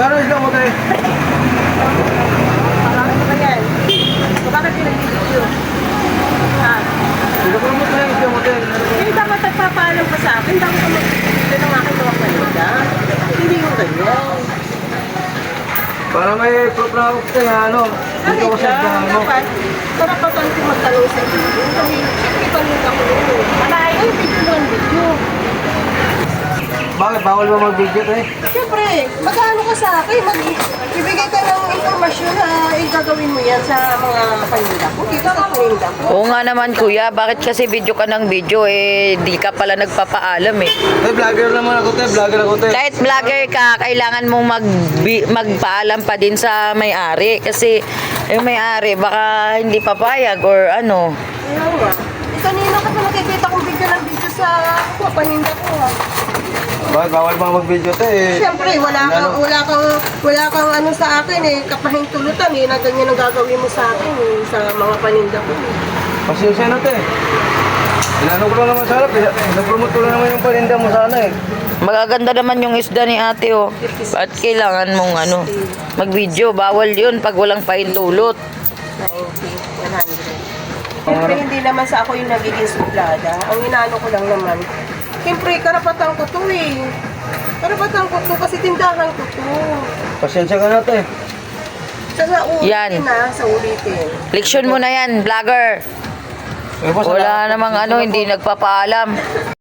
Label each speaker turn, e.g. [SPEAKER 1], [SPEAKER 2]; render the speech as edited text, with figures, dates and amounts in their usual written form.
[SPEAKER 1] Magkano isda mo tayo?
[SPEAKER 2] Marami pa yan. Bakit pinag-video? Ha?
[SPEAKER 1] Sino ko mo tayo isda mo tayo?
[SPEAKER 2] Eh, dapat nagpapaalam pa sa akin. Dapat ka mag-video ng aking mga kanila. Hindi mo ganyan.
[SPEAKER 1] Para may proof na ako tayo, ano? Dito ko sa isdahan mo.
[SPEAKER 2] Dapat, karapatan ko magtanong sa iyo. Kasi, siyempre, tanong ako yun. Ay, video mo ang video.
[SPEAKER 1] Bakit? Bawal ba mag-video tayo?
[SPEAKER 2] Siyempre, mag-ano ka sa akin, ibigay ka ng informasyon na gagawin mo yan sa mga paninda ko. Dito sa paninda ko.
[SPEAKER 3] Oo nga naman kuya, bakit kasi video ka ng video eh di ka pala nagpapaalam eh.
[SPEAKER 1] Vlogger naman ako tayo, vlogger ako tayo.
[SPEAKER 3] Kahit vlogger ka, kailangan mong magpaalam pa din sa may-ari kasi yung may-ari baka hindi papayag or ano.
[SPEAKER 2] Kaya nga. Kanina ka pa nakikita kong video ng video sa paninda ko.
[SPEAKER 1] Bakit? Bawal ba mag-video tayo eh?
[SPEAKER 2] Siyempre, wala kang ano sa akin eh, kapahintulutan eh, na ganyan ang gagawin mo sa akin eh, sa mga paninda ko eh.
[SPEAKER 1] Pasensya na tayo. Inano ko lang naman sana, napromote ko lang naman yung paninda mo sana eh.
[SPEAKER 3] Magaganda naman yung isda ni ate oh. At kailangan mong ano, mag-video, bawal yun pag walang pahintulot.
[SPEAKER 2] 90, 100. Siyempre, hindi naman sa ako yung nagiging suplada. Ang inaano ko lang naman, siyempre, karapatan ko to eh. Karapatan ko to kasi tindahan ko to.
[SPEAKER 1] Pasensya ka na tayo.
[SPEAKER 2] Sa
[SPEAKER 3] Yan.
[SPEAKER 2] ulitin na, sa ulitin.
[SPEAKER 3] Leksyon mo na yan, vlogger.
[SPEAKER 1] Eh, boss,
[SPEAKER 3] Wala namang ano, hindi nagpapaalam.